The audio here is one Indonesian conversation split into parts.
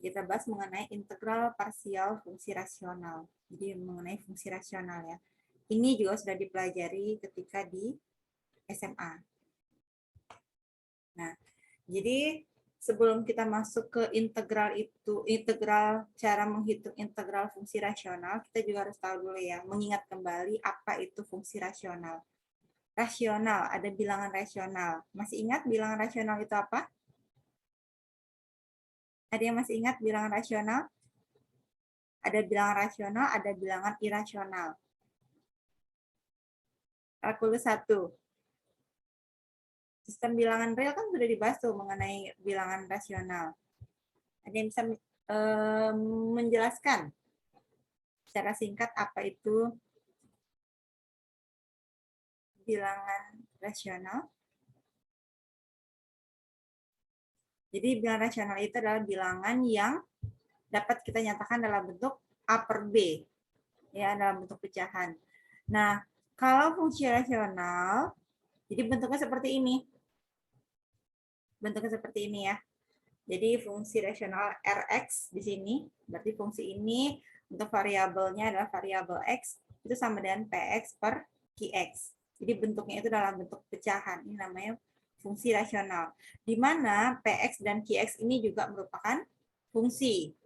kita bahas mengenai integral parsial fungsi rasional. Jadi mengenai fungsi rasional ya. Ini juga sudah dipelajari ketika di SMA. Nah, jadi sebelum kita masuk ke integral cara menghitung integral fungsi rasional, kita juga harus tahu dulu ya, mengingat kembali apa itu fungsi rasional. Rasional, ada bilangan rasional. Masih ingat bilangan rasional itu apa? Ada yang masih ingat bilangan rasional? Ada bilangan rasional, ada bilangan irasional. Kalkulus 1. Sistem bilangan real kan sudah dibahas tuh mengenai bilangan rasional. Ada yang bisa menjelaskan secara singkat apa itu bilangan rasional? Jadi bilangan rasional itu adalah bilangan yang dapat kita nyatakan dalam bentuk A per B, ya, dalam bentuk pecahan. Nah, kalau fungsi rasional, jadi bentuknya seperti ini. Bentuknya seperti ini ya. Jadi fungsi rasional Rx di sini, berarti fungsi ini untuk variabelnya adalah variabel X, itu sama dengan Px per Qx. Jadi bentuknya itu dalam bentuk pecahan, ini namanya fungsi rasional. Di mana Px dan Qx ini juga merupakan fungsi.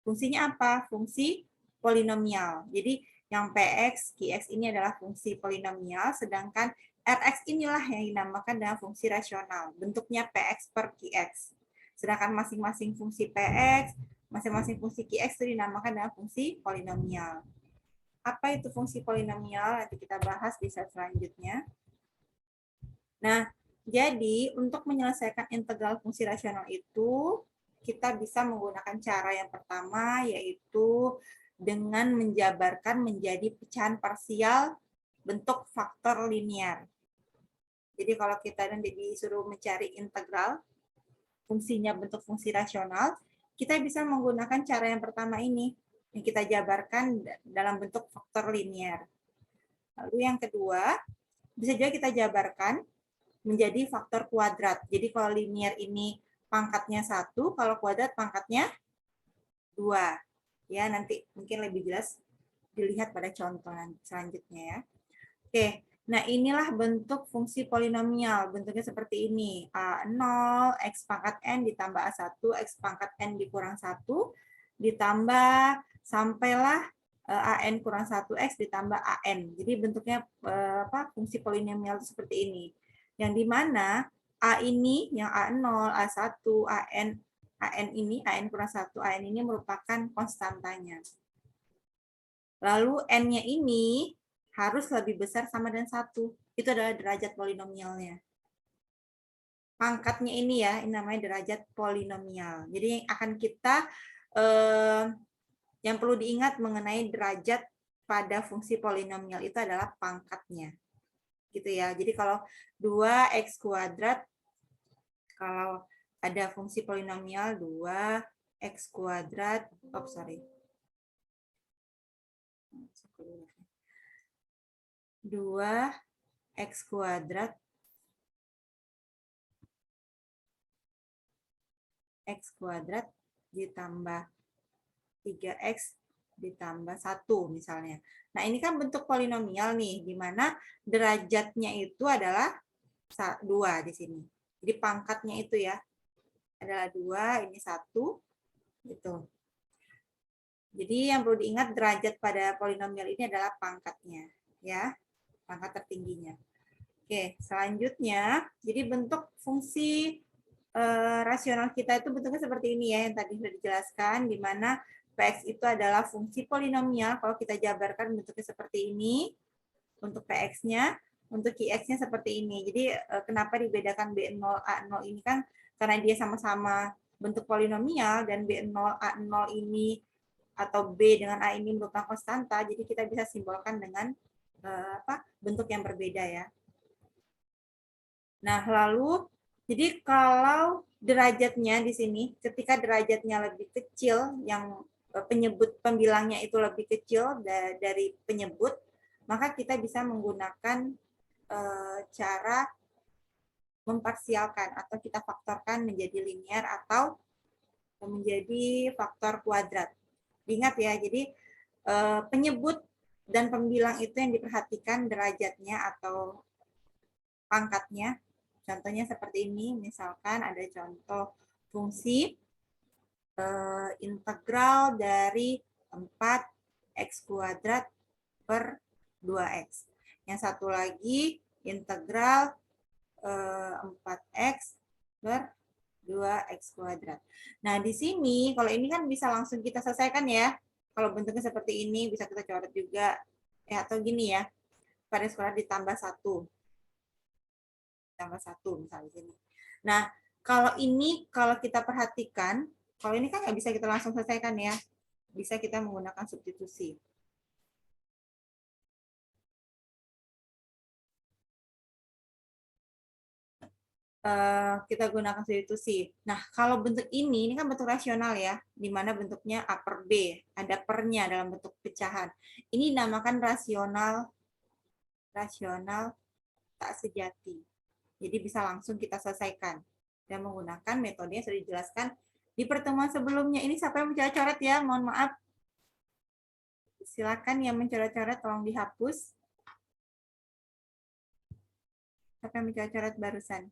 Fungsinya apa? Fungsi polinomial. Jadi yang Px, Qx ini adalah fungsi polinomial, sedangkan Rx inilah yang dinamakan dengan fungsi rasional. Bentuknya Px per Qx. Sedangkan masing-masing fungsi Px, masing-masing fungsi Qx itu dinamakan dengan fungsi polinomial. Apa itu fungsi polinomial? Nanti kita bahas di slide selanjutnya. Nah, jadi untuk menyelesaikan integral fungsi rasional itu, kita bisa menggunakan cara yang pertama, yaitu dengan menjabarkan menjadi pecahan parsial bentuk faktor linear. Jadi kalau kita nanti disuruh mencari integral, fungsinya bentuk fungsi rasional, kita bisa menggunakan cara yang pertama ini, yang kita jabarkan dalam bentuk faktor linear. Lalu yang kedua, bisa juga kita jabarkan menjadi faktor kuadrat. Jadi kalau linear ini pangkatnya 1, kalau kuadrat pangkatnya 2. Ya, nanti mungkin lebih jelas dilihat pada contoh selanjutnya ya. Oke, nah inilah bentuk fungsi polinomial. Bentuknya seperti ini. A0, X pangkat N ditambah A1, X pangkat N dikurang 1, ditambah sampailah AN kurang 1X ditambah AN. Jadi bentuknya fungsi polinomial itu seperti ini. Yang dimana A ini, yang A0, A1, AN ini, AN kurang 1, AN ini merupakan konstantanya. Lalu N-nya ini harus lebih besar sama dengan 1. Itu adalah derajat polinomialnya. Pangkatnya ini ya, ini namanya derajat polinomial. Jadi yang akan kita, yang perlu diingat mengenai derajat pada fungsi polinomial itu adalah pangkatnya. Gitu ya. Jadi kalau 2x kuadrat, kalau ada fungsi polinomial 2x kuadrat, 2x kuadrat x kuadrat ditambah 3x ditambah 1 misalnya. Nah, ini kan bentuk polinomial nih, di mana derajatnya itu adalah 2 di sini. Jadi pangkatnya itu ya adalah 2, ini 1 gitu. Jadi yang perlu diingat derajat pada polinomial ini adalah pangkatnya ya, pangkat tertingginya. Oke, selanjutnya jadi bentuk fungsi rasional kita itu bentuknya seperti ini ya, yang tadi sudah dijelaskan, di mana Px itu adalah fungsi polinomial. Kalau kita jabarkan bentuknya seperti ini untuk Px-nya, untuk Qx-nya seperti ini. Jadi kenapa dibedakan B0 A0 ini kan karena dia sama-sama bentuk polinomial, dan B0 A0 ini atau B dengan A ini merupakan konstanta, jadi kita bisa simbolkan dengan bentuk yang berbeda ya. Nah, lalu jadi kalau derajatnya di sini, ketika derajatnya lebih kecil, yang penyebut pembilangnya itu lebih kecil dari penyebut, maka kita bisa menggunakan cara memparsialkan atau kita faktorkan menjadi linear atau menjadi faktor kuadrat. Ingat ya, jadi penyebut dan pembilang itu yang diperhatikan derajatnya atau pangkatnya. Contohnya seperti ini, misalkan ada contoh fungsi integral dari 4x kuadrat per 2x. Yang satu lagi integral 4x per 2x kuadrat. Nah, di sini kalau ini kan bisa langsung kita selesaikan ya. Kalau bentuknya seperti ini bisa kita coret juga. Atau gini ya, pada kuadrat ditambah 1. Tambah 1 misalnya di sini. Nah, kalau ini kalau kita perhatikan, kalau ini kan nggak bisa kita langsung selesaikan ya. Bisa kita menggunakan substitusi. Kita gunakan substitusi. Nah, kalau bentuk ini kan bentuk rasional ya, di mana bentuknya A per B, ada pernya dalam bentuk pecahan. Ini dinamakan rasional tak sejati. Jadi bisa langsung kita selesaikan. Dan menggunakan metode yang sudah dijelaskan di pertemuan sebelumnya. Ini siapa yang mencoret-coret ya? Mohon maaf. Silakan yang mencoret-coret tolong dihapus. Siapa yang mencoret-coret barusan?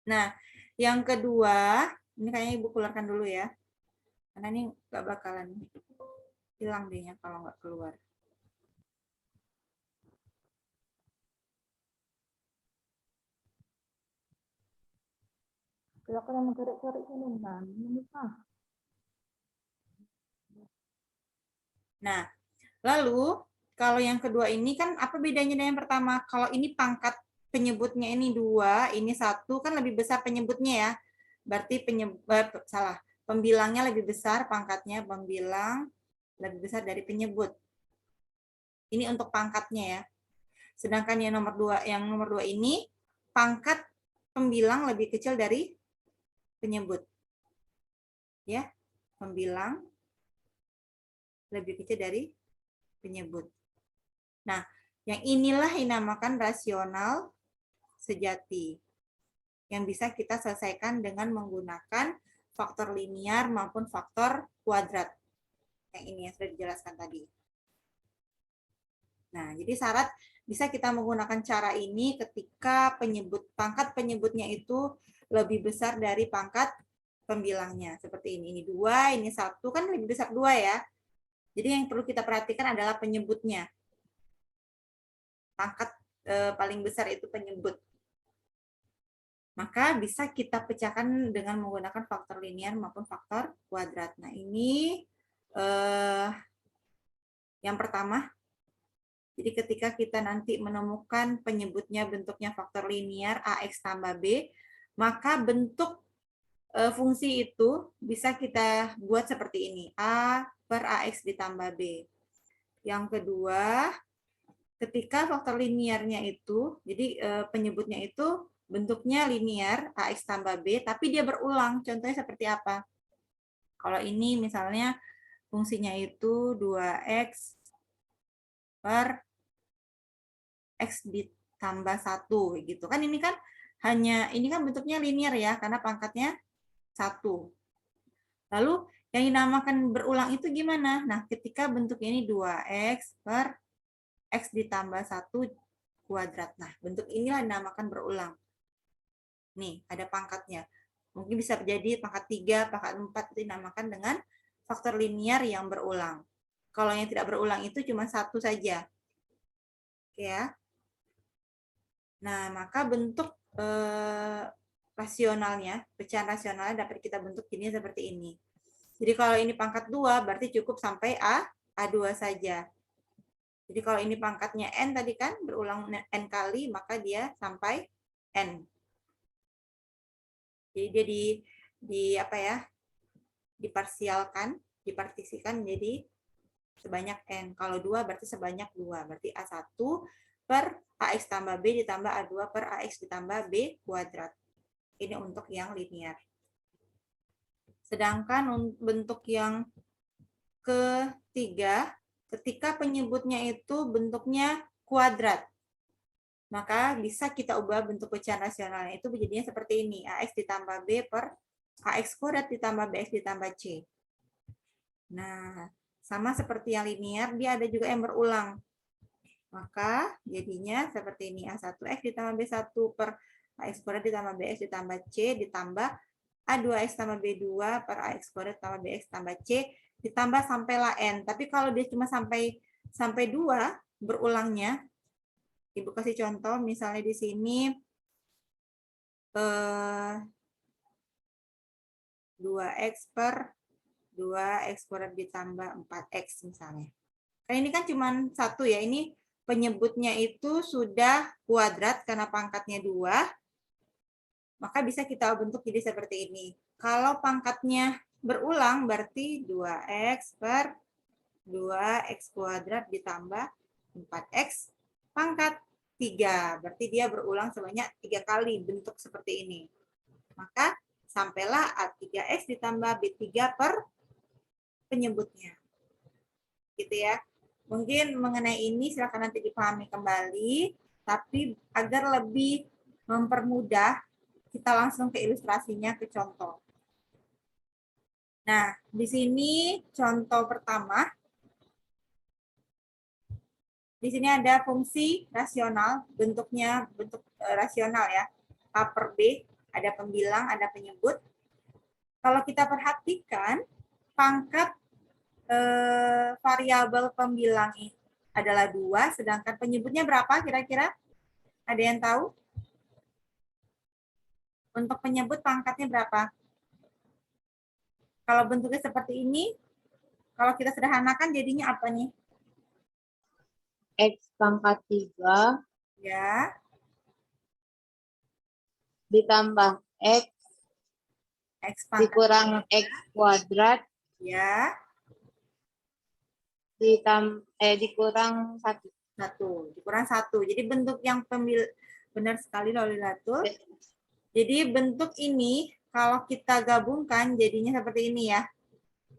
Nah, yang kedua, ini kayaknya Ibu keluarkan dulu ya. Karena ini nggak bakalan hilang deh ya kalau nggak keluar. Silakan yang mencoret-coret ini, Nah, lalu kalau yang kedua ini kan apa bedanya dengan yang pertama? Kalau ini pangkat penyebutnya ini 2, ini 1 kan lebih besar penyebutnya ya. Berarti pembilangnya lebih besar, pangkatnya pembilang lebih besar dari penyebut. Ini untuk pangkatnya ya. Sedangkan yang nomor 2 ini pangkat pembilang lebih kecil dari penyebut. Ya, pembilang lebih kecil dari penyebut. Nah, yang inilah dinamakan rasional sejati. Yang bisa kita selesaikan dengan menggunakan faktor linear maupun faktor kuadrat. Yang ini yang sudah dijelaskan tadi. Nah, jadi syarat bisa kita menggunakan cara ini ketika pangkat penyebutnya itu lebih besar dari pangkat pembilangnya. Seperti ini 2, ini 1 kan lebih besar 2 ya. Jadi yang perlu kita perhatikan adalah penyebutnya. Pangkat paling besar itu penyebut. Maka bisa kita pecahkan dengan menggunakan faktor linear maupun faktor kuadrat. Nah, ini yang pertama. Jadi ketika kita nanti menemukan penyebutnya bentuknya faktor linear AX tambah B, maka bentuk fungsi itu bisa kita buat seperti ini. A per AX ditambah B. Yang kedua, ketika faktor linearnya itu, jadi penyebutnya itu bentuknya linear, AX tambah B, tapi dia berulang. Contohnya seperti apa? Kalau ini misalnya fungsinya itu 2X per X ditambah 1. Gitu kan ini kan ini kan bentuknya linear ya, karena pangkatnya 1. Lalu yang dinamakan berulang itu gimana? Nah, ketika bentuknya ini 2X per X ditambah 1 kuadrat. Nah, bentuk inilah dinamakan berulang. Nih, ada pangkatnya. Mungkin bisa jadi pangkat 3, pangkat 4 itu dinamakan dengan faktor linear yang berulang. Kalau yang tidak berulang itu cuma 1 saja. Oke ya. Nah, maka bentuk rasionalnya, pecahan rasionalnya dapat kita bentuk jadinya seperti ini. Jadi kalau ini pangkat 2, berarti cukup sampai A2 saja. Jadi kalau ini pangkatnya N tadi kan, berulang N kali, maka dia sampai N. Jadi dia diparsialkan, dipartisikan jadi sebanyak N. Kalau 2 berarti sebanyak 2. Berarti A1 per AX tambah B ditambah A2 per AX ditambah B kuadrat. Ini untuk yang linear. Sedangkan bentuk yang ketiga, ketika penyebutnya itu bentuknya kuadrat, maka bisa kita ubah bentuk pecahan rasionalnya itu menjadinya seperti ini. AX ditambah B per AX kuadrat ditambah BX ditambah C. Nah, sama seperti yang linear, dia ada juga yang berulang. Maka jadinya seperti ini, A1X ditambah B1 per AX kuadrat ditambah BX ditambah C ditambah A2X tambah B2 per AX kuadrat tambah BX tambah C ditambah sampailah N. Tapi kalau dia cuma sampai 2 berulangnya, Ibu kasih contoh, misalnya di sini 2X per 2X kuadrat ditambah 4X misalnya. Karena ini kan cuma satu ya, ini penyebutnya itu sudah kuadrat karena pangkatnya 2, maka bisa kita bentuk jadi seperti ini. Kalau pangkatnya berulang berarti 2X per 2X kuadrat ditambah 4X pangkat 3. Berarti dia berulang sebanyak 3 kali bentuk seperti ini. Maka sampailah A3X ditambah B3 per penyebutnya. Gitu ya. Mungkin mengenai ini silakan nanti dipahami kembali, tapi agar lebih mempermudah, kita langsung ke ilustrasinya, ke contoh. Nah, di sini contoh pertama. Di sini ada fungsi rasional, bentuknya bentuk rasional ya. A per B, ada pembilang, ada penyebut. Kalau kita perhatikan, pangkat variabel pembilang ini adalah 2, sedangkan penyebutnya berapa kira-kira? Ada yang tahu? Untuk penyebut pangkatnya berapa? Kalau bentuknya seperti ini, kalau kita sederhanakan jadinya apa nih? X pangkat 3 Ya. ditambah X X pangkat dikurang X kuadrat ya. dikurang 1. 1. Dikurang 1. Jadi bentuk yang benar sekali Lolilatul. Jadi bentuk ini kalau kita gabungkan jadinya seperti ini ya.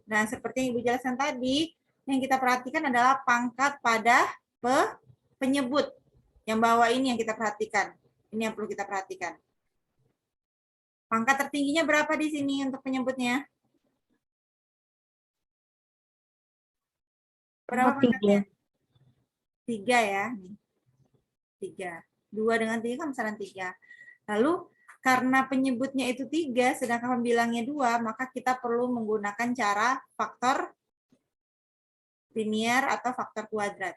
Nah, seperti yang Ibu jelaskan tadi, yang kita perhatikan adalah pangkat pada penyebut. Yang bawah ini yang kita perhatikan. Ini yang perlu kita perhatikan. Pangkat tertingginya berapa di sini untuk penyebutnya? Berapa pangkatnya? 3 ya. 3. 2 dengan 3 kan besaran 3. Lalu karena penyebutnya itu 3, sedangkan pembilangnya 2, maka kita perlu menggunakan cara faktor linear atau faktor kuadrat.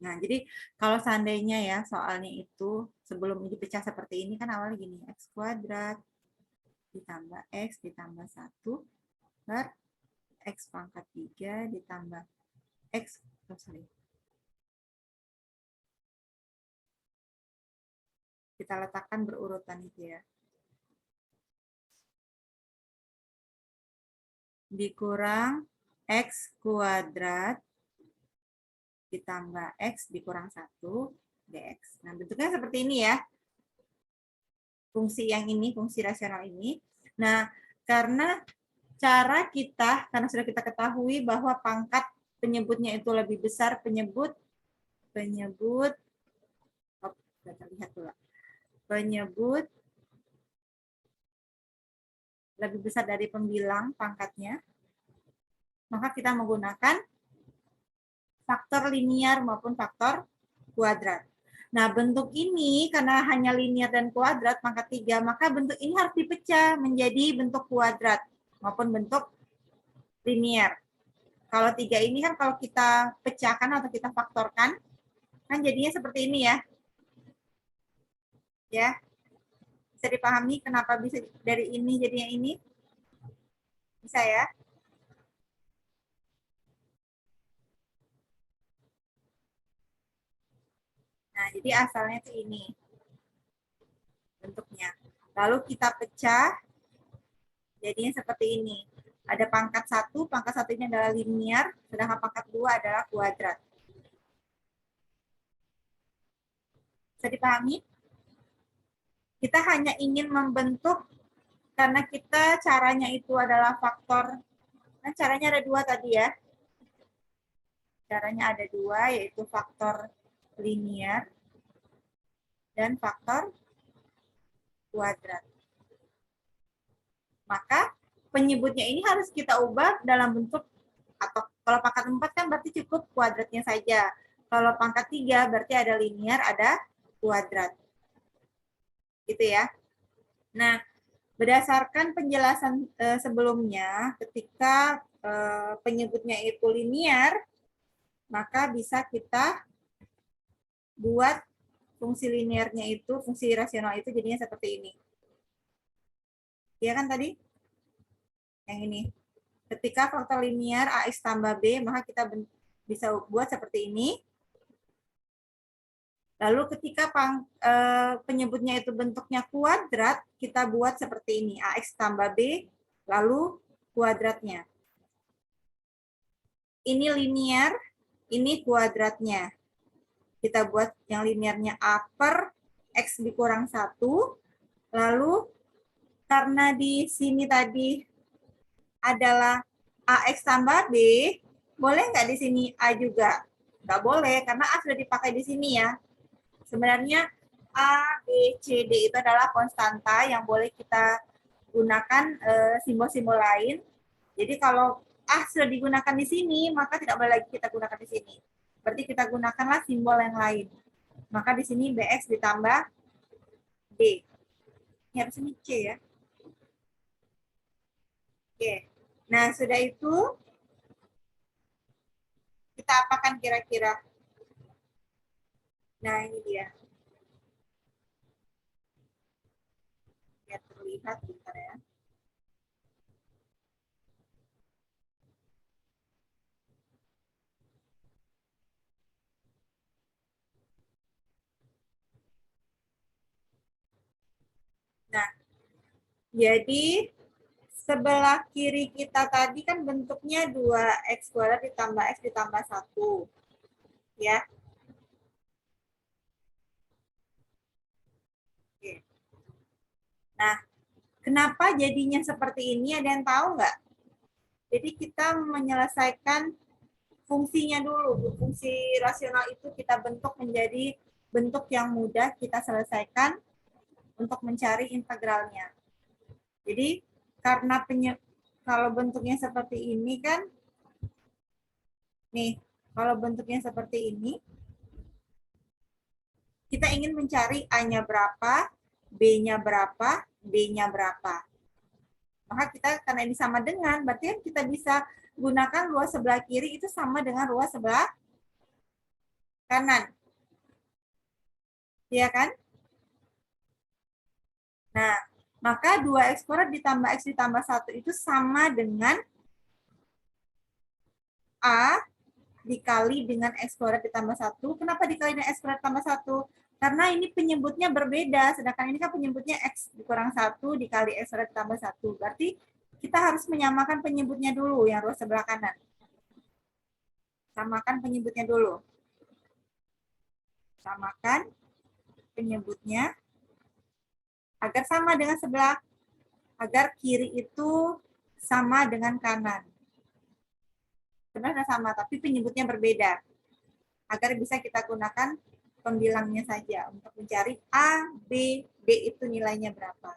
Nah, jadi kalau seandainya ya soalnya itu sebelum dipecah seperti ini kan awalnya gini, X kuadrat ditambah X ditambah 1 per X pangkat 3 ditambah X, kita letakkan berurutan itu ya. Dikurang X kuadrat ditambah X dikurang 1 dx. Nah, bentuknya seperti ini ya. Fungsi yang ini, fungsi rasional ini. Nah, karena karena sudah kita ketahui bahwa pangkat penyebutnya itu lebih besar, penyebut, kita lihat dulu. Penyebut lebih besar dari pembilang pangkatnya, maka kita menggunakan faktor linear maupun faktor kuadrat. Nah, bentuk ini karena hanya linear dan kuadrat pangkat 3, maka bentuk ini harus dipecah menjadi bentuk kuadrat maupun bentuk linear. Kalau 3 ini kan kalau kita pecahkan atau kita faktorkan, kan jadinya seperti ini ya. Ya. Bisa dipahami kenapa bisa dari ini jadinya ini? Bisa ya? Nah, jadi asalnya itu ini bentuknya. Lalu kita pecah, jadinya seperti ini. Ada pangkat 1, pangkat 1 ini adalah linear, sedangkan pangkat 2 adalah kuadrat. Bisa dipahami? Kita hanya ingin membentuk, karena kita caranya itu adalah faktor, nah caranya ada 2 tadi ya. Caranya ada 2, yaitu faktor linear dan faktor kuadrat. Maka penyebutnya ini harus kita ubah dalam bentuk, atau kalau pangkat 4 kan berarti cukup kuadratnya saja. Kalau pangkat 3 berarti ada linear, ada kuadrat. Gitu ya. Nah, berdasarkan penjelasan sebelumnya, ketika penyebutnya itu linear, maka bisa kita buat fungsi linearnya itu, fungsi rasional itu jadinya seperti ini. Iya kan tadi? Yang ini. Ketika faktor linear AX tambah B, maka kita bisa buat seperti ini. Lalu ketika penyebutnya itu bentuknya kuadrat, kita buat seperti ini. AX tambah B, lalu kuadratnya. Ini linear, ini kuadratnya. Kita buat yang linearnya A per X dikurang 1. Lalu karena di sini tadi adalah AX tambah B, boleh nggak di sini A juga? Nggak boleh, karena A sudah dipakai di sini ya. Sebenarnya A, B, C, D itu adalah konstanta yang boleh kita gunakan simbol-simbol lain. Jadi kalau A sudah digunakan di sini, maka tidak boleh lagi kita gunakan di sini. Berarti kita gunakanlah simbol yang lain. Maka di sini BX ditambah D. Ini harus ini C ya. Oke. Nah, sudah itu kita apakan kira-kira? Nah, ini dia. Biar terlihat bentar ya. Nah, jadi sebelah kiri kita tadi kan bentuknya 2x kuadrat ditambah x ditambah 1. Ya. Oke. Nah, kenapa jadinya seperti ini? Ada yang tahu nggak? Jadi kita menyelesaikan fungsinya dulu. Fungsi rasional itu kita bentuk menjadi bentuk yang mudah kita selesaikan untuk mencari integralnya. Jadi karena kalau bentuknya seperti ini kan, nih, kalau bentuknya seperti ini, kita ingin mencari A-nya berapa, B-nya berapa, D-nya berapa. Maka kita, karena ini sama dengan, berarti kita bisa gunakan ruas sebelah kiri itu sama dengan ruas sebelah kanan. Iya kan? Nah, maka 2x kuadrat ditambah x ditambah 1 itu sama dengan A dikali dengan x kuadrat ditambah 1. Kenapa dikali dengan x kuadrat ditambah 1? Karena ini penyebutnya berbeda, sedangkan ini kan penyebutnya x dikurang 1 dikali x kuadrat ditambah 1. Berarti kita harus menyamakan penyebutnya dulu, yang ruas sebelah kanan. Samakan penyebutnya dulu. Samakan penyebutnya agar sama dengan sebelah, agar kiri itu sama dengan kanan. Sebenarnya sama, tapi penyebutnya berbeda. Agar bisa kita gunakan pembilangnya saja untuk mencari A, B, D itu nilainya berapa.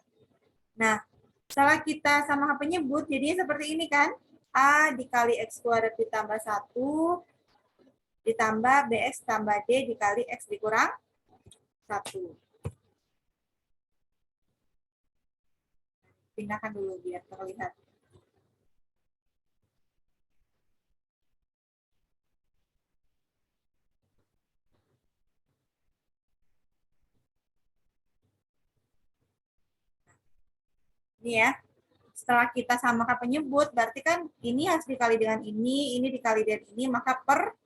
Nah, setelah kita sama penyebut, jadinya seperti ini kan. A dikali X kuadrat ditambah 1, ditambah BX tambah D dikali X dikurang 1. Pindahkan dulu biar terlihat. Ini ya. Setelah kita samakan penyebut, berarti kan ini harus dikali dengan ini dikali dengan ini, maka per,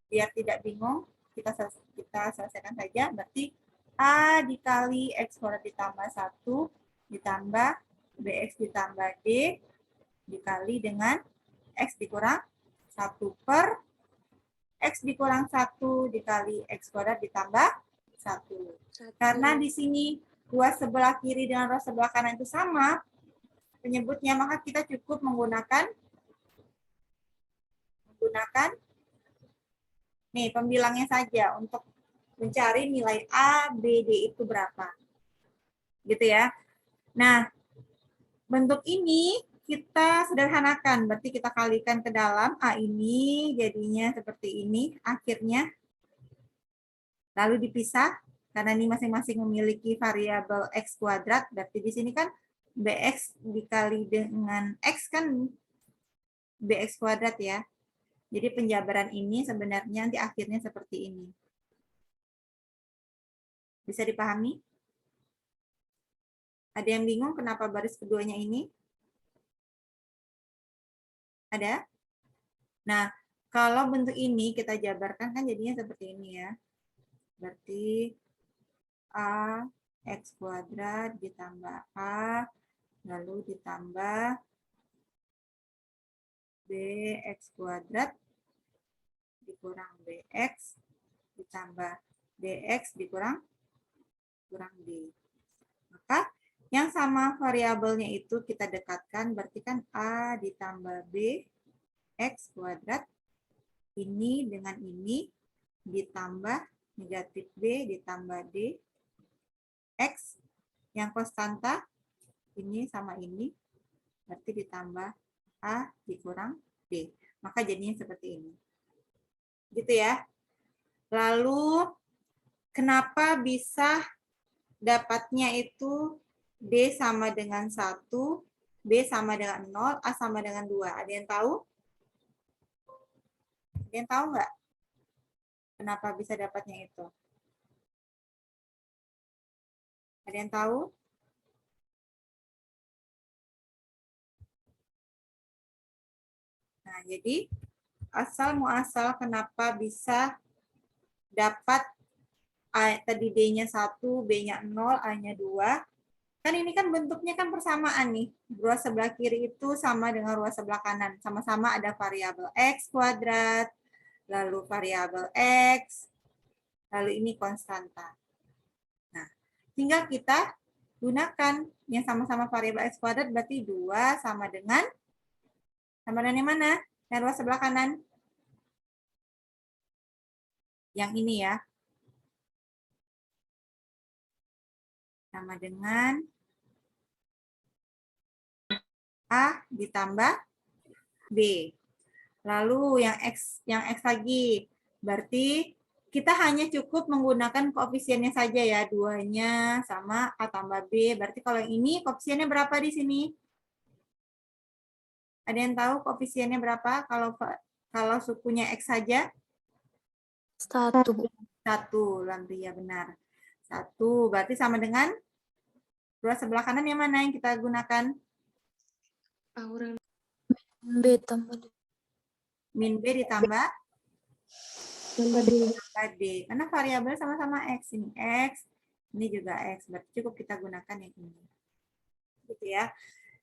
biar tidak bingung, kita selesaikan saja. Berarti A dikali X kuadrat ditambah 1 ditambah BX ditambah D dikali dengan X dikurang 1 per X dikurang 1 dikali X kuadrat ditambah 1. Karena di sini ruas sebelah kiri dengan ruas sebelah kanan itu sama penyebutnya, maka kita cukup menggunakan nih pembilangnya saja untuk mencari nilai A, B, D itu berapa. Gitu ya. Nah, bentuk ini kita sederhanakan, berarti kita kalikan ke dalam A ini jadinya seperti ini akhirnya, lalu dipisah karena ini masing-masing memiliki variabel X kuadrat, berarti di sini kan BX dikali dengan X kan BX kuadrat ya. Jadi penjabaran ini sebenarnya nanti akhirnya seperti ini. Bisa dipahami? Ada yang bingung kenapa baris keduanya ini? Ada? Nah, kalau bentuk ini kita jabarkan kan jadinya seperti ini ya. Berarti A X kuadrat ditambah A, lalu ditambah BX kuadrat dikurang BX, ditambah DX dikurang D. Maka yang sama variabelnya itu kita dekatkan, berarti kan A ditambah B X kuadrat, ini dengan ini ditambah negatif B ditambah D, X yang konstanta, ini sama ini, berarti ditambah A dikurang D. Maka jadinya seperti ini. Gitu ya. Lalu, kenapa bisa dapatnya itu D sama dengan 1, B sama dengan 0, A sama dengan 2? Ada yang tahu? Ada yang tahu nggak? Kenapa bisa dapatnya itu? Ada yang tahu? Nah, jadi asal muasal kenapa bisa dapat A, tadi D-nya 1, B-nya 0, A-nya 2. Kan ini kan bentuknya kan persamaan nih. Ruas sebelah kiri itu sama dengan ruas sebelah kanan. Sama-sama ada variabel X kuadrat, lalu variabel X, lalu ini konstanta. Nah, tinggal kita gunakan yang sama-sama variabel X kuadrat berarti 2 sama dengan yang mana? Yang ruas sebelah kanan. Yang ini ya. Sama dengan A ditambah B. Lalu yang X lagi. Berarti kita hanya cukup menggunakan koefisiennya saja ya. 2-nya sama A tambah B. Berarti kalau yang ini koefisiennya berapa di sini? Ada yang tahu koefisiennya berapa kalau sukunya X saja? 1, Bu. 1, Lamria benar. 1 berarti sama dengan ruas sebelah kanan yang mana yang kita gunakan? B tambah D. Min B ditambah Tambah D. D. Karena variabel sama-sama X. Ini X, ini juga X. Berarti cukup kita gunakan yang ini. Gitu ya.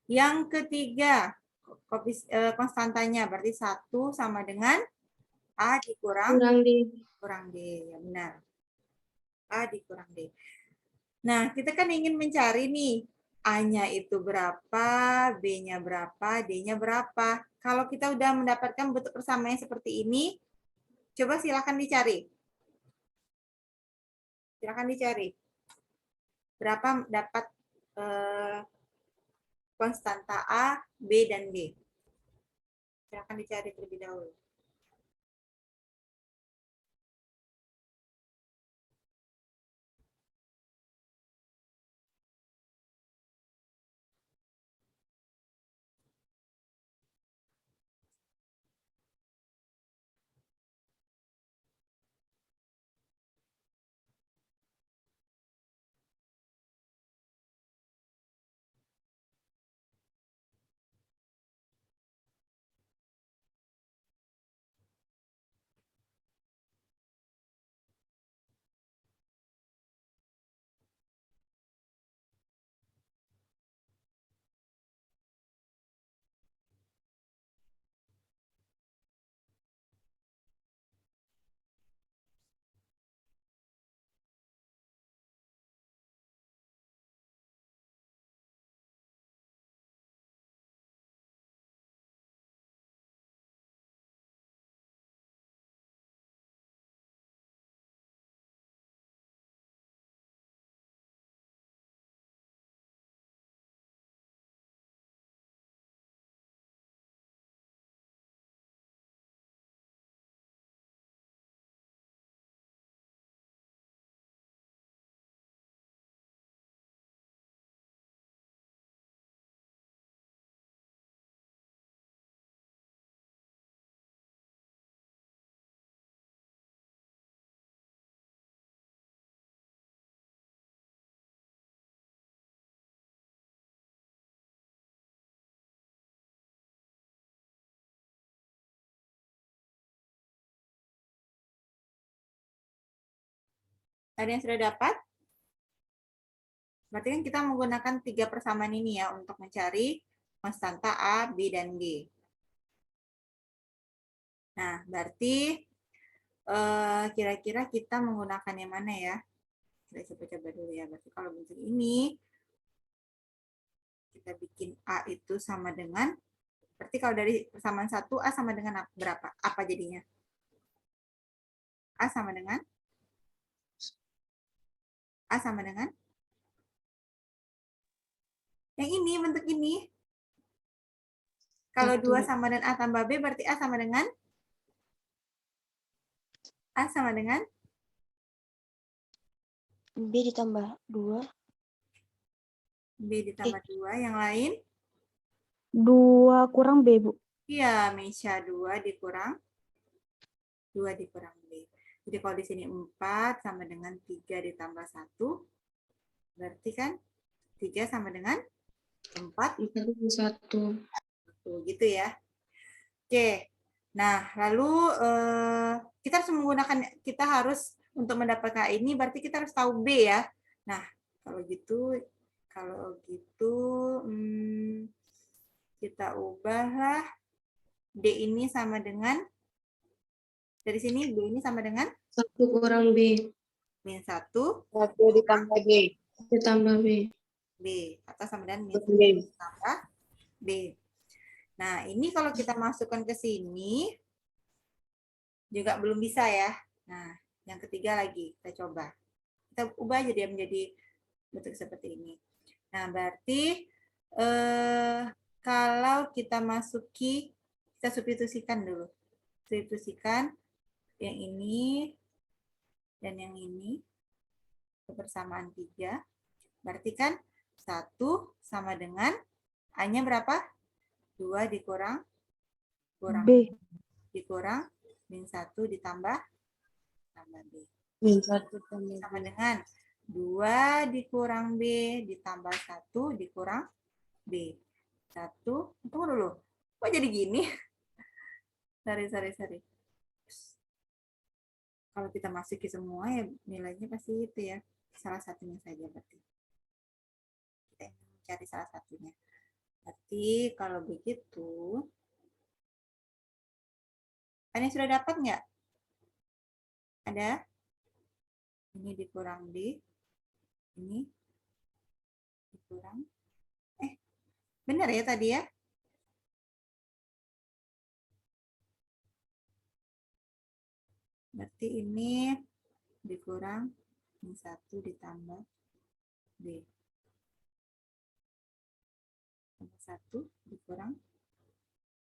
Yang ketiga, konstantanya berarti 1 sama dengan A dikurang Kurang D. D. Ya benar. A dikurang D. Nah, kita kan ingin mencari nih, A-nya itu berapa, B-nya berapa, D-nya berapa. Kalau kita udah mendapatkan bentuk persamaan seperti ini, coba silakan dicari. Silakan dicari. Berapa dapat konstanta A, B, dan D. Silakan dicari terlebih dahulu. Ada yang sudah dapat? Berarti kan kita menggunakan 3 persamaan ini ya untuk mencari konstanta A, B, dan G. Nah, berarti kira-kira kita menggunakan yang mana ya? Kita coba-coba dulu ya. Berarti kalau bentuk ini, kita bikin A itu sama dengan, berarti kalau dari persamaan 1, A sama dengan berapa? Apa jadinya? A sama dengan? A sama dengan? Yang ini, bentuk ini. Kalau 2 sama dengan A tambah B, berarti A sama dengan? A sama dengan? B ditambah 2. B ditambah 2. Yang lain? 2 kurang B, Bu. Iya, Mesya 2 dikurang 2 dikurang B. Jadi kalau di sini 4 sama dengan 3 ditambah 1, berarti kan 3 sama dengan 4. 1. Gitu ya. Oke. Nah, lalu kita harus menggunakan, kita harus untuk mendapatkan ini berarti kita harus tahu B ya. Nah, kalau gitu kita ubahlah D ini sama dengan, dari sini D ini sama dengan 1 kurang B. min 1 1 ditambah B. Ditambah B. B. Atau sama dengan min 1 B. ditambah B. Nah, ini kalau kita masukkan ke sini, juga belum bisa ya. Nah, yang ketiga lagi, kita coba. Kita ubah aja dia menjadi bentuk seperti ini. Nah, berarti kalau kita masuki, kita substitusikan dulu. Substitusikan yang ini dan yang ini kebersamaan 3. Berarti kan 1 sama dengan A-nya berapa? 2 dikurang B. dikurang min 1 ditambah B. Min 1 tambah B. Sama dengan 2 dikurang B ditambah 1 dikurang B. 1, tunggu dulu. Kok jadi gini? Sorry. Kalau kita masuki semua ya nilainya pasti itu ya. Salah satunya saja berarti. Kita mencari salah satunya. Berarti kalau begitu, ada yang sudah dapat nggak? Ada? Ini dikurang D. Ini dikurang. Benar ya tadi ya? Berarti ini dikurang min 1 ditambah B. Tambah 1 dikurang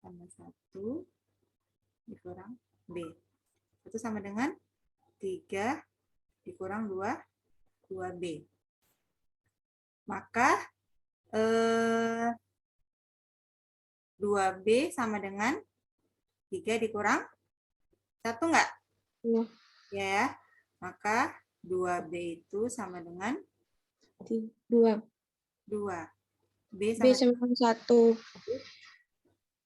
tambah 1 dikurang B. Itu sama dengan 3 dikurang 2B. Maka 2B sama dengan 3 dikurang 1 enggak? Iya. Ya. Maka 2B itu sama dengan 2. 2. B B sama sama 1.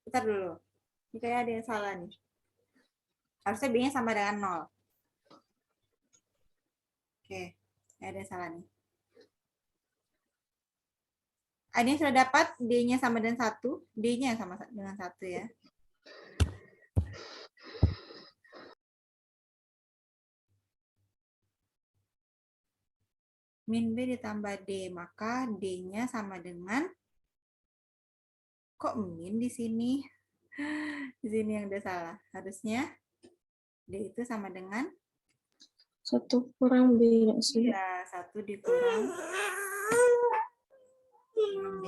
Bentar dulu. Ini kayak ada yang salah nih. Harusnya B-nya sama dengan 0. Oke. Ada yang salah nih. Ada yang sudah dapat D-nya sama dengan 1. D-nya sama dengan 1 ya. Min B ditambah D. Maka D-nya sama dengan, kok min di sini? Di sini yang udah salah. Harusnya D itu sama dengan 1 kurang B. ya 1 dikurang D.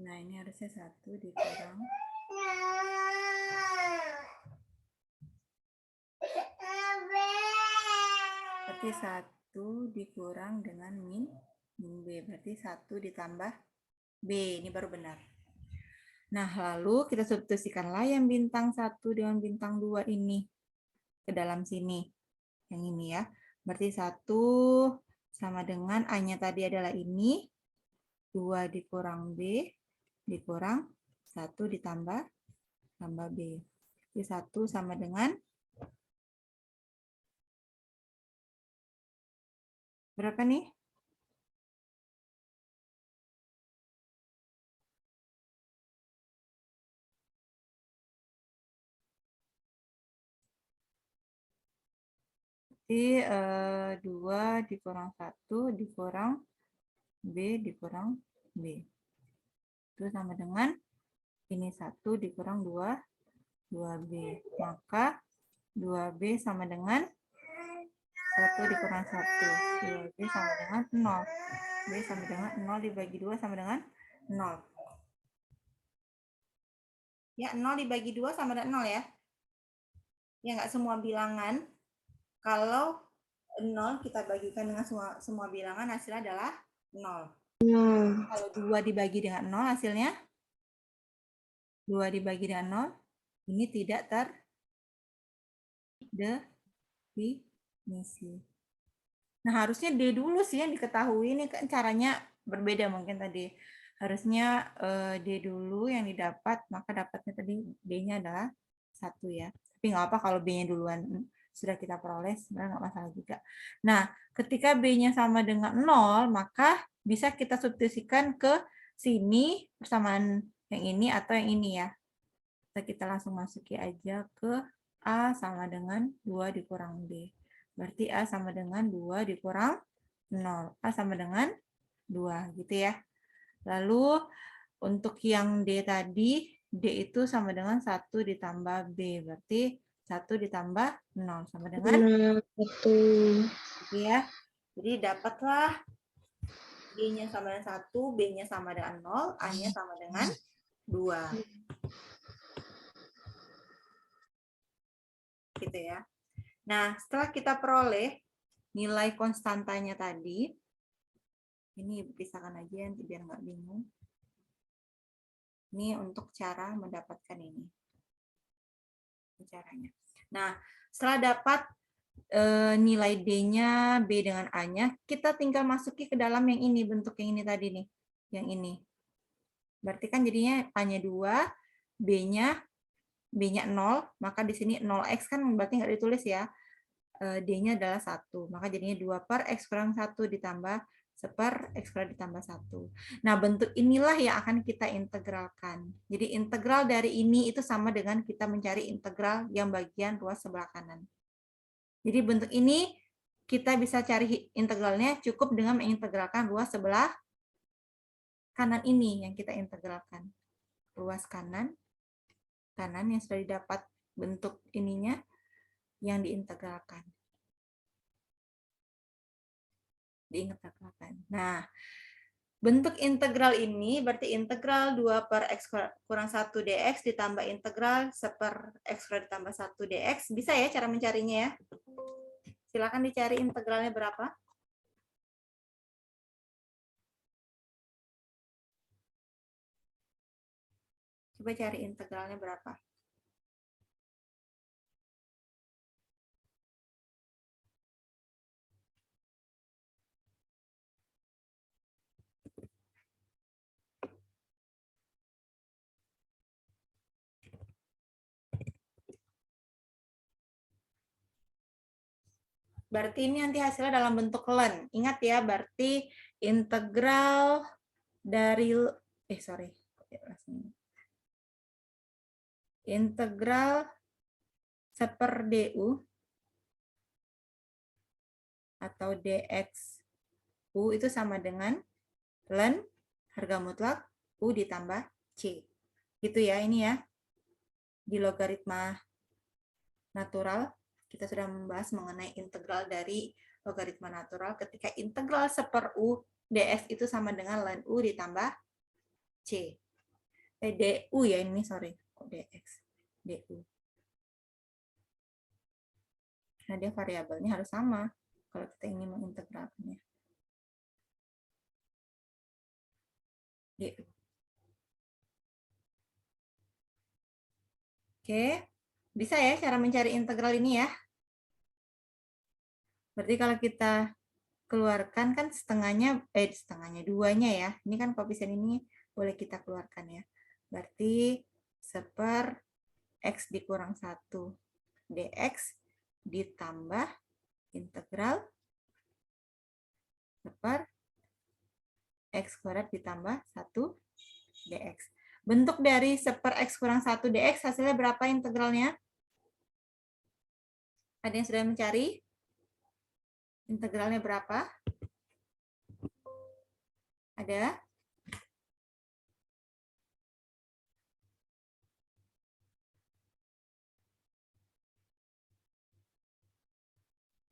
Nah, ini harusnya 1 dikurang. Berarti 1 dikurang dengan min B. Berarti 1 ditambah B. Ini baru benar. Nah, lalu kita substitusikanlah yang bintang 1 dengan bintang 2 ini ke dalam sini. Yang ini ya. Berarti 1 sama dengan A-nya tadi adalah ini. 2 dikurang B dikurang 1 ditambah B. Jadi 1 sama dengan berapa nih? Jadi 2 dikurang 1 dikurang B dikurang B. Itu sama dengan ini 1 dikurang 2, 2B. Maka 2B sama dengan 1 dikurang 1. 2B sama dengan 0. B sama dengan 0 dibagi 2 sama dengan 0. Ya, 0 dibagi 2 sama dengan 0 ya. Ya, nggak semua bilangan. Kalau 0 kita bagikan dengan semua bilangan, hasilnya adalah 0. Kalau 2 dibagi dengan 0, hasilnya 2 dibagi dengan 0, ini tidak terdefinisi. Nah, harusnya D dulu sih yang diketahui. Ini kan caranya berbeda mungkin tadi. Harusnya D dulu yang didapat, maka dapatnya tadi D-nya adalah 1 ya. Tapi nggak apa kalau B-nya duluan sudah kita peroleh, sebenarnya nggak masalah juga. Nah, ketika B-nya sama dengan 0, maka bisa kita substitusikan ke sini persamaan yang ini atau yang ini ya. Kita langsung masuki aja ke A sama dengan 2 dikurang B. Berarti A sama dengan 2 dikurang 0. A sama dengan 2 gitu ya. Lalu untuk yang D tadi, D itu sama dengan 1 ditambah B. Berarti 1 ditambah 0 sama dengan 1. gitu ya. Jadi dapatlah D-nya sama dengan 1, B-nya sama dengan 0, A-nya sama dengan 2. Gitu ya. Nah, setelah kita peroleh nilai konstantanya tadi, ini pisahkan aja biar nggak bingung. Ini untuk cara mendapatkan ini. Caranya. Nah, setelah dapat nilai D-nya, B dengan A-nya, kita tinggal masuki ke dalam yang ini, bentuk yang ini tadi nih. Yang ini. Berarti kan jadinya A-nya 2, B-nya 0, maka di sini 0x kan berarti nggak ditulis ya. D-nya adalah 1. Maka jadinya 2 per X kurang 1 ditambah 1 per X kurang ditambah 1. Nah, bentuk inilah yang akan kita integralkan. Jadi integral dari ini itu sama dengan kita mencari integral yang bagian ruas sebelah kanan. Jadi bentuk ini kita bisa cari integralnya cukup dengan mengintegralkan ruas sebelah kanan ini yang kita integralkan. Ruas kanan yang sudah didapat bentuk ininya yang diintegralkan. Nah, bentuk integral ini berarti integral 2 per X kurang 1 dx ditambah integral 1 per X kurang ditambah 1 dx. Bisa ya cara mencarinya ya? Silakan dicari integralnya berapa. Coba cari integralnya berapa. Berarti ini nanti hasilnya dalam bentuk ln. Ingat ya, berarti integral dari integral 1 per du atau dx u itu sama dengan ln harga mutlak u ditambah c. Gitu ya, ini ya. Di logaritma natural kita sudah membahas mengenai integral dari logaritma natural ketika integral 1 per u dx itu sama dengan ln u ditambah c. Du ya ini, sorry. Kok dx? Du. Nah, dia variabelnya harus sama kalau kita ingin mengintegralkannya. Du. Oke. Bisa ya cara mencari integral ini ya? Berarti kalau kita keluarkan kan setengahnya, duanya ya. Ini kan koefisien ini boleh kita keluarkan ya. Berarti 1/x dikurang 1 dx ditambah integral 1/x kuadrat ditambah 1 dx. Bentuk dari 1/x kurang 1 dx hasilnya berapa integralnya? Ada yang sudah mencari? Integralnya berapa? Ada?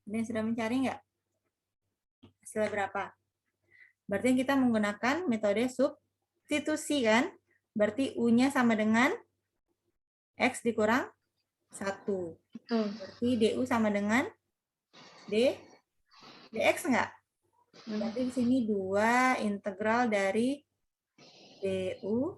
Ada yang sudah mencari nggak? Hasilnya berapa? Berarti kita menggunakan metode substitusi kan? Berarti U-nya sama dengan X dikurang 1. Betul. Berarti DU sama dengan DX nggak? Berarti di sini 2 integral dari DU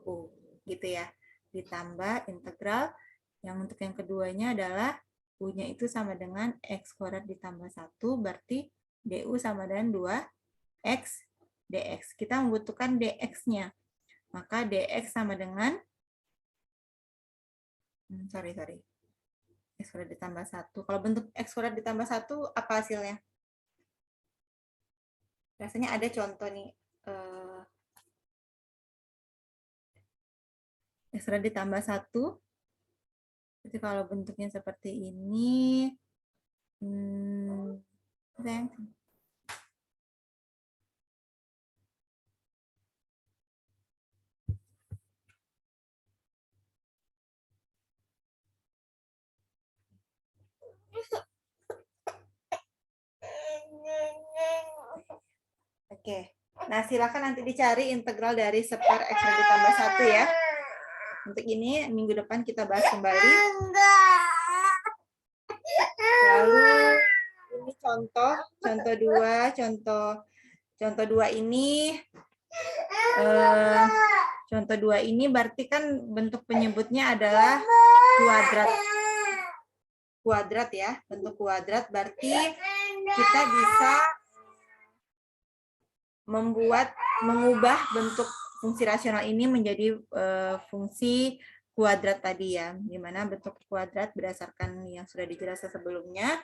U gitu ya. Ditambah integral yang untuk yang keduanya adalah U-nya itu sama dengan X kuadrat ditambah 1, berarti DU sama dengan 2X dx. Kita membutuhkan dx-nya. Maka dx sama dengan X kuadrat ditambah 1. Kalau bentuk X kuadrat ditambah 1, apa hasilnya? Rasanya ada contoh nih. X kuadrat ditambah 1. Jadi kalau bentuknya seperti ini, oke. Nah, silakan nanti dicari integral dari 1/x ditambah 1 ya. Untuk ini minggu depan kita bahas kembali. Lalu ini contoh 2, contoh 2 ini contoh 2 ini berarti kan bentuk penyebutnya adalah kuadrat ya, bentuk kuadrat, berarti kita bisa mengubah bentuk fungsi rasional ini menjadi fungsi kuadrat tadi ya, di mana bentuk kuadrat berdasarkan yang sudah dijelaskan sebelumnya.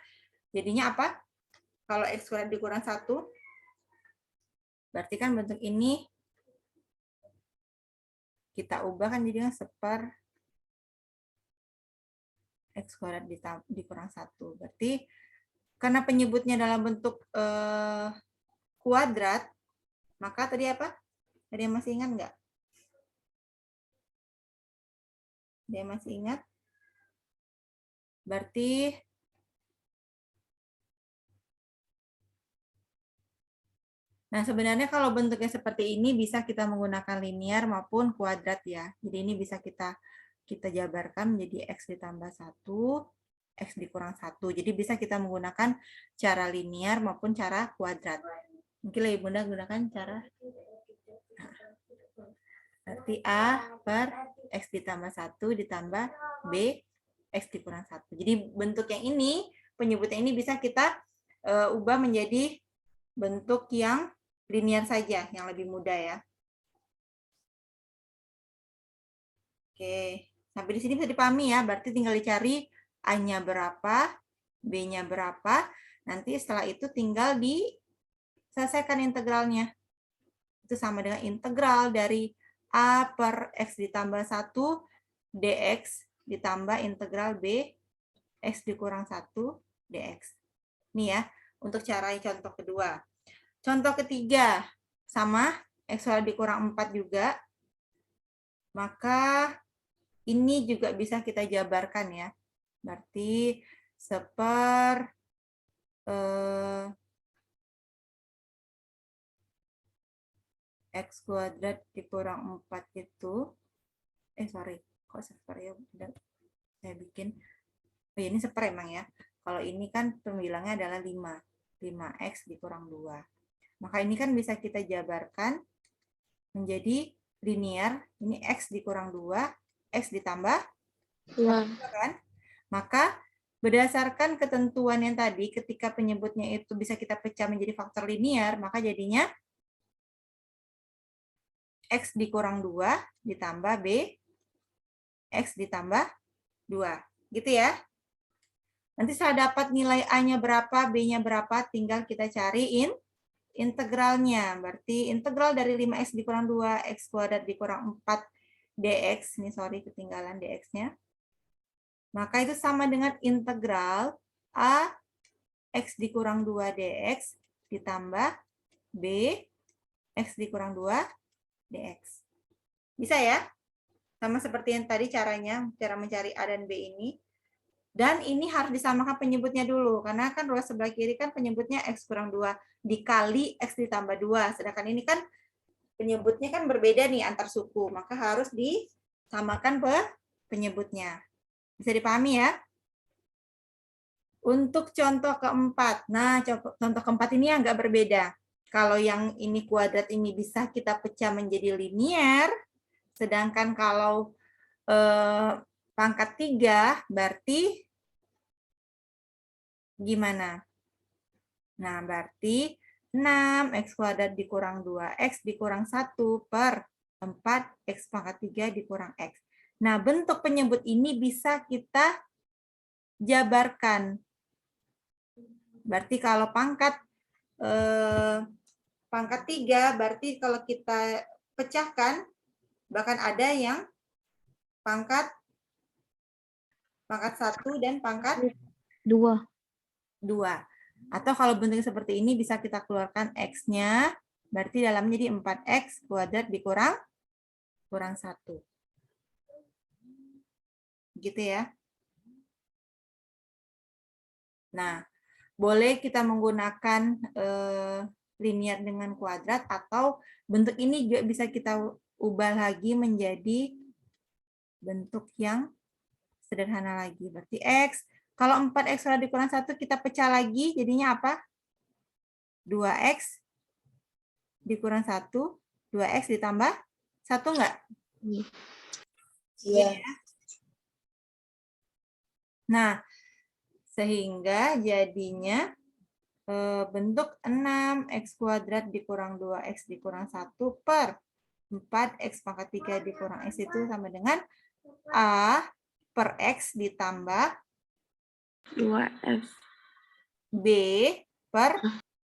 Jadinya apa? Kalau X kuadrat dikurang 1, berarti kan bentuk ini kita ubah kan jadinya 1/x kuadrat dikurang 1. Berarti karena penyebutnya dalam bentuk kuadrat, maka tadi apa? Ada yang masih ingat nggak? Ada yang masih ingat? Berarti nah, sebenarnya kalau bentuknya seperti ini bisa kita menggunakan linear maupun kuadrat ya. Jadi ini bisa kita jabarkan menjadi X ditambah 1, X dikurang 1. Jadi bisa kita menggunakan cara linear maupun cara kuadrat. Mungkin lebih mudah menggunakan cara berarti A per X ditambah 1 ditambah B X dikurang 1. Jadi bentuk yang ini, penyebutnya ini bisa kita ubah menjadi bentuk yang linear saja, yang lebih mudah ya. Oke, sampai di sini bisa dipahami ya. Berarti tinggal dicari A-nya berapa, B-nya berapa. Nanti setelah itu tinggal diselesaikan integralnya. Itu sama dengan integral dari A per X ditambah 1 dx ditambah integral B X dikurang 1 dx. Ini ya, untuk cara contoh kedua. Contoh ketiga, sama, X kuadrat dikurang 4 juga. Maka ini juga bisa kita jabarkan ya. Berarti 1/x kuadrat dikurang 4 itu, kok 1/, ya udah saya bikin. Oh, ini 1/, emang ya. Kalau ini kan pembilangnya adalah 5x dikurang 2. Maka ini kan bisa kita jabarkan menjadi linear. Ini X dikurang 2, X ditambah 2 kan? Maka Berdasarkan ketentuan yang tadi, ketika penyebutnya itu bisa kita pecah menjadi faktor linear, maka jadinya X dikurang 2 ditambah B, X ditambah 2. Gitu ya. Nanti saya dapat nilai A-nya berapa, B-nya berapa, tinggal kita cariin integralnya. Berarti integral dari 5X dikurang 2, X kuadrat dikurang 4 dx. Ini sorry, ketinggalan dx-nya. Maka itu sama dengan integral A X dikurang 2 dx ditambah B X dikurang 2 dx. Bisa ya? Sama seperti yang tadi caranya, cara mencari A dan B ini. Dan ini harus disamakan penyebutnya dulu, karena kan ruas sebelah kiri kan penyebutnya X kurang 2 dikali X ditambah 2. Sedangkan ini kan penyebutnya kan berbeda nih antar suku, maka harus disamakan penyebutnya. Bisa dipahami ya? Untuk contoh keempat, nah contoh keempat ini agak berbeda. Kalau yang ini kuadrat ini bisa kita pecah menjadi linear, sedangkan kalau pangkat 3 berarti gimana? Nah, berarti 6x kuadrat dikurang 2x dikurang 1 per 4x pangkat 3 dikurang x. Nah, bentuk penyebut ini bisa kita jabarkan. Berarti kalau pangkat 3, berarti kalau kita pecahkan, bahkan ada yang pangkat 1 dan pangkat 2. 2. Atau kalau bentuknya seperti ini bisa kita keluarkan X-nya, berarti dalamnya jadi 4X kuadrat dikurang 1. Gitu ya. Nah, boleh kita menggunakan linear dengan kuadrat, atau bentuk ini juga bisa kita ubah lagi menjadi bentuk yang sederhana lagi. Berarti X, kalau 4X kuadrat dikurang 1 kita pecah lagi, jadinya apa? 2X dikurang 1, 2X ditambah 1 enggak? Iya. Nah, sehingga jadinya bentuk 6X kuadrat dikurang 2X dikurang 1 per 4X pangkat 3 dikurang X itu sama dengan A per X ditambah 2X. B per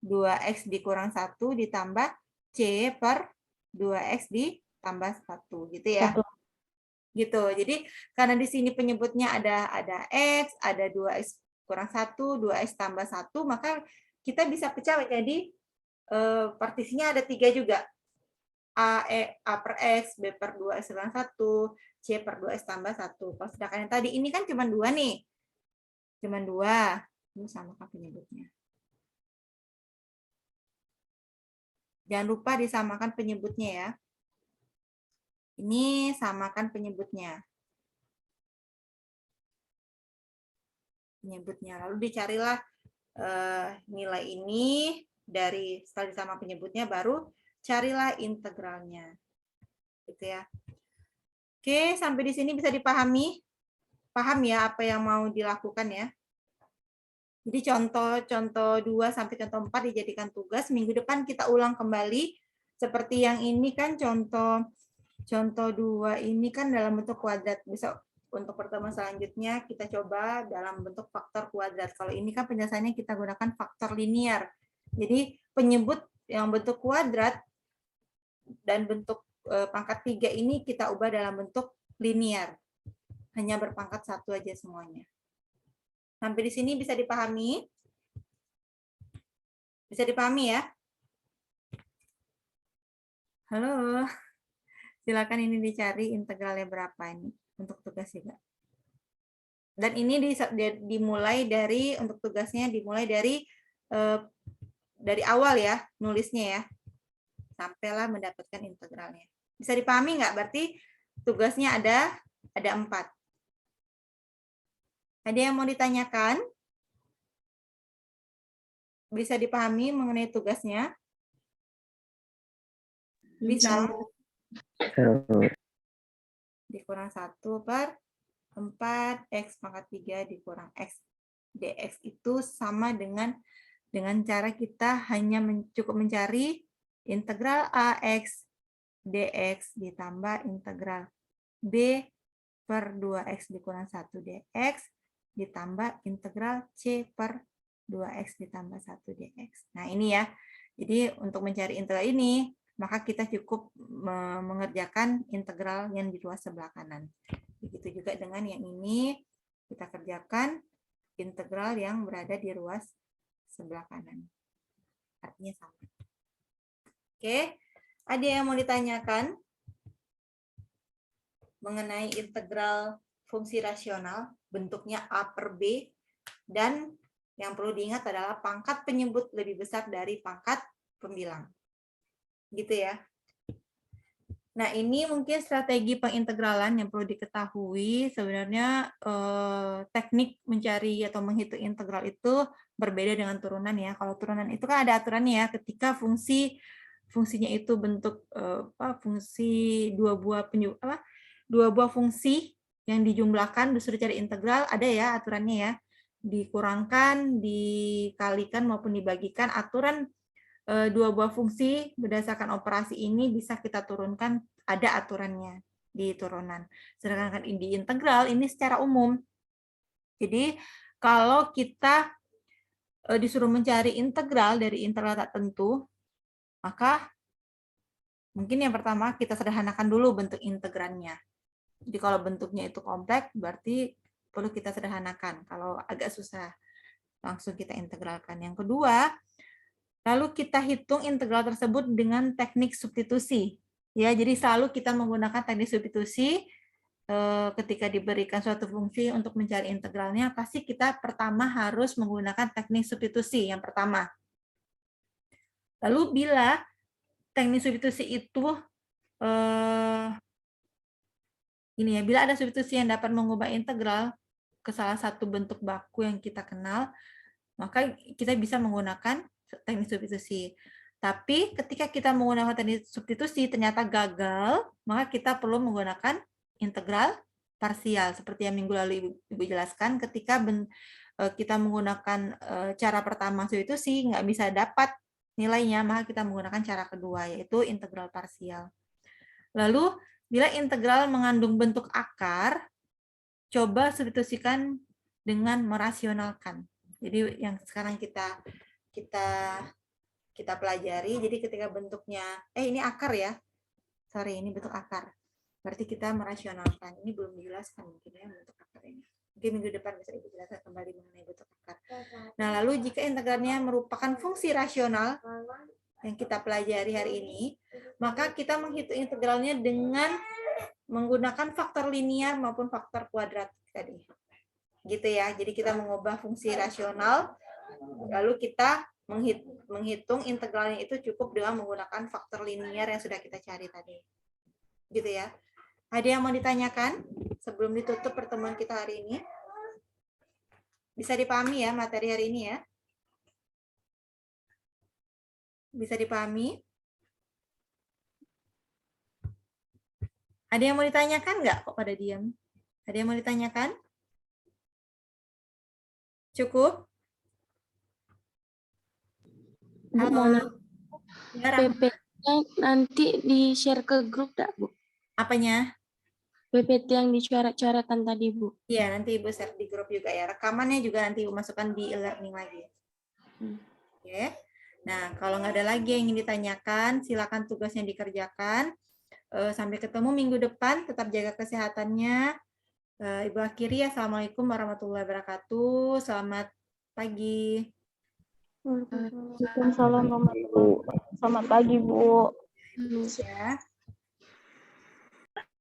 2X dikurang 1 ditambah C per 2X ditambah 1. Gitu ya. Gitu. Jadi karena di sini penyebutnya ada X, ada 2X kurang 1, 2X tambah 1, maka kita bisa pecah jadi partisinya ada 3 juga. A per X, B per 2X kurang 1, C per 2X tambah 1. Kalau sedangkan yang tadi ini kan cuma 2 nih. Cuma 2. Ini samakan penyebutnya. Jangan lupa disamakan penyebutnya ya. Ini samakan penyebutnya. Lalu dicarilah nilai ini dari setelah disama penyebutnya, baru carilah integralnya. Gitu ya. Oke, sampai di sini bisa dipahami? Paham ya apa yang mau dilakukan ya? Jadi contoh 2 sampai contoh 4 dijadikan tugas. Minggu depan kita ulang kembali. Seperti yang ini kan contoh 2 ini kan dalam bentuk kuadrat. Bisa untuk pertemuan selanjutnya kita coba dalam bentuk faktor kuadrat. Kalau ini kan penjelasannya kita gunakan faktor linear. Jadi penyebut yang bentuk kuadrat dan bentuk pangkat 3 ini kita ubah dalam bentuk linear. Hanya berpangkat 1 aja semuanya. Sampai di sini bisa dipahami? Bisa dipahami ya? Halo. Silakan ini dicari integralnya berapa ini untuk tugas juga. Dan ini dimulai dari untuk tugasnya dimulai dari awal ya, nulisnya ya. Sampailah mendapatkan integralnya. Bisa dipahami nggak? Berarti tugasnya ada 4. Ada yang mau ditanyakan? Bisa dipahami mengenai tugasnya? Bisa. Dikurang 1 per 4X pangkat 3 dikurang X. dx itu sama dengan cara kita hanya cukup mencari integral ax dx ditambah integral b per 2x dikurang 1 dx ditambah integral c per 2x ditambah 1 dx. Nah ini ya, jadi untuk mencari integral ini, maka kita cukup mengerjakan integral yang di ruas sebelah kanan. Begitu juga dengan yang ini, kita kerjakan integral yang berada di ruas sebelah kanan. Artinya sama. Oke, ada yang mau ditanyakan mengenai integral fungsi rasional, bentuknya A per B, dan yang perlu diingat adalah pangkat penyebut lebih besar dari pangkat pembilang. Gitu ya. Nah, ini mungkin strategi pengintegralan yang perlu diketahui. Sebenarnya teknik mencari atau menghitung integral itu berbeda dengan turunan ya. Kalau turunan itu kan ada aturannya ya, ketika fungsinya itu bentuk fungsi dua buah fungsi yang dijumlahkan disuruh cari integral, ada ya aturannya ya. Dikurangkan, dikalikan maupun dibagikan. Aturan dua buah fungsi berdasarkan operasi ini bisa kita turunkan, ada aturannya di turunan. Sedangkan di integral ini secara umum. Jadi kalau kita disuruh mencari integral dari integral tertentu, maka mungkin yang pertama kita sederhanakan dulu bentuk integrannya. Jadi kalau bentuknya itu kompleks, berarti perlu kita sederhanakan. Kalau agak susah, langsung kita integralkan. Yang kedua, lalu kita hitung integral tersebut dengan teknik substitusi. Ya, jadi selalu kita menggunakan teknik substitusi ketika diberikan suatu fungsi untuk mencari integralnya, pasti kita pertama harus menggunakan teknik substitusi yang pertama. Lalu bila teknik substitusi itu ini ya, bila ada substitusi yang dapat mengubah integral ke salah satu bentuk baku yang kita kenal, maka kita bisa menggunakan teknik substitusi. Tapi ketika kita menggunakan teknik substitusi ternyata gagal, maka kita perlu menggunakan integral parsial. Seperti yang minggu lalu Ibu jelaskan, ketika kita menggunakan cara pertama substitusi nggak bisa dapat nilainya, maka kita menggunakan cara kedua, yaitu integral parsial. Lalu bila integral mengandung bentuk akar, coba substitusikan dengan merasionalkan. Jadi yang sekarang kita pelajari, jadi ketika bentuknya, ini akar ya, sorry ini bentuk akar, berarti kita merasionalkan. Ini belum dijelaskan mungkin ya bentuk akar ini. Mungkin minggu depan bisa Ibu jelaskan kembali mengenai bentuk akar. Nah lalu jika integralnya merupakan fungsi rasional yang kita pelajari hari ini, maka kita menghitung integralnya dengan menggunakan faktor linear maupun faktor kuadrat tadi. Gitu ya, jadi kita mengubah fungsi rasional, lalu kita menghitung integralnya itu cukup dengan menggunakan faktor linear yang sudah kita cari tadi. Gitu ya. Ada yang mau ditanyakan sebelum ditutup pertemuan kita hari ini? Bisa dipahami ya materi hari ini ya? Bisa dipahami? Ada yang mau ditanyakan nggak kok pada diam? Ada yang mau ditanyakan? Cukup? Halo. PPT nanti di-share ke grup enggak, Bu? Apanya? PPT yang dicoret-coretan tadi, Bu. Iya, nanti Ibu share di grup juga ya. Rekamannya juga nanti Ibu masukkan di e-learning lagi. Oke. Nah, kalau nggak ada lagi yang ingin ditanyakan, silakan tugasnya dikerjakan. Sampai ketemu minggu depan, tetap jaga kesehatannya. Ibu akhiri, Assalamualaikum warahmatullahi wabarakatuh. Selamat pagi. Waalaikumsalam warahmatullahi wabarakatuh. Selamat pagi, Bu. Ya.